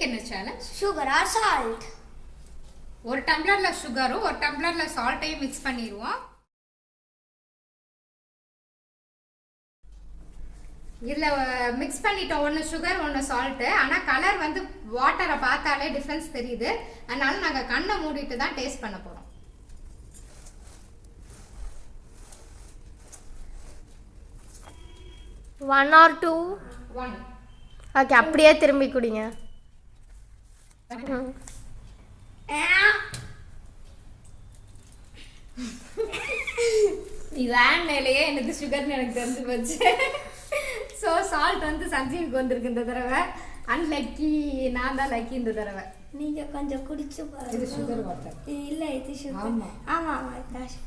என்ன challenge? Sugar R salt. ஒரு டம்ளர்ல சுகரும் ஒரு டம்ளர்ல சால்ட்டையும் மிக்ஸ் பண்ணிடுவோம். இதில் மிக்ஸ் பண்ணிட்டோம், ஒன்று சுகர் ஒன்று சால்ட்டு. ஆனால் கலர் வந்து வாட்டரை பார்த்தாலே டிஃப்ரென்ஸ் தெரியுது. அதனால நாங்கள் கண்ணை மூடிட்டு தான் டேஸ்ட் பண்ண போகிறோம். One or two? One. Okay, அப்படியே திரும்பி குடிங்க. வேன்லேயே எனக்கு சுகர்னு எனக்கு தெரிஞ்சு போச்சு. ஸோ சால்ட் வந்து சஞ்சீவுக்கு வந்திருக்கு இந்த தடவை. அன்லக்கி நான் தான் லக்கி இந்த தடவை. நீங்க கொஞ்சம் குடிச்சு பாருங்க. இது சுகர் வாட்டர் இல்ல, இது சுகர். ஆமா ஆமா ஆமா, இதான் சுகர்.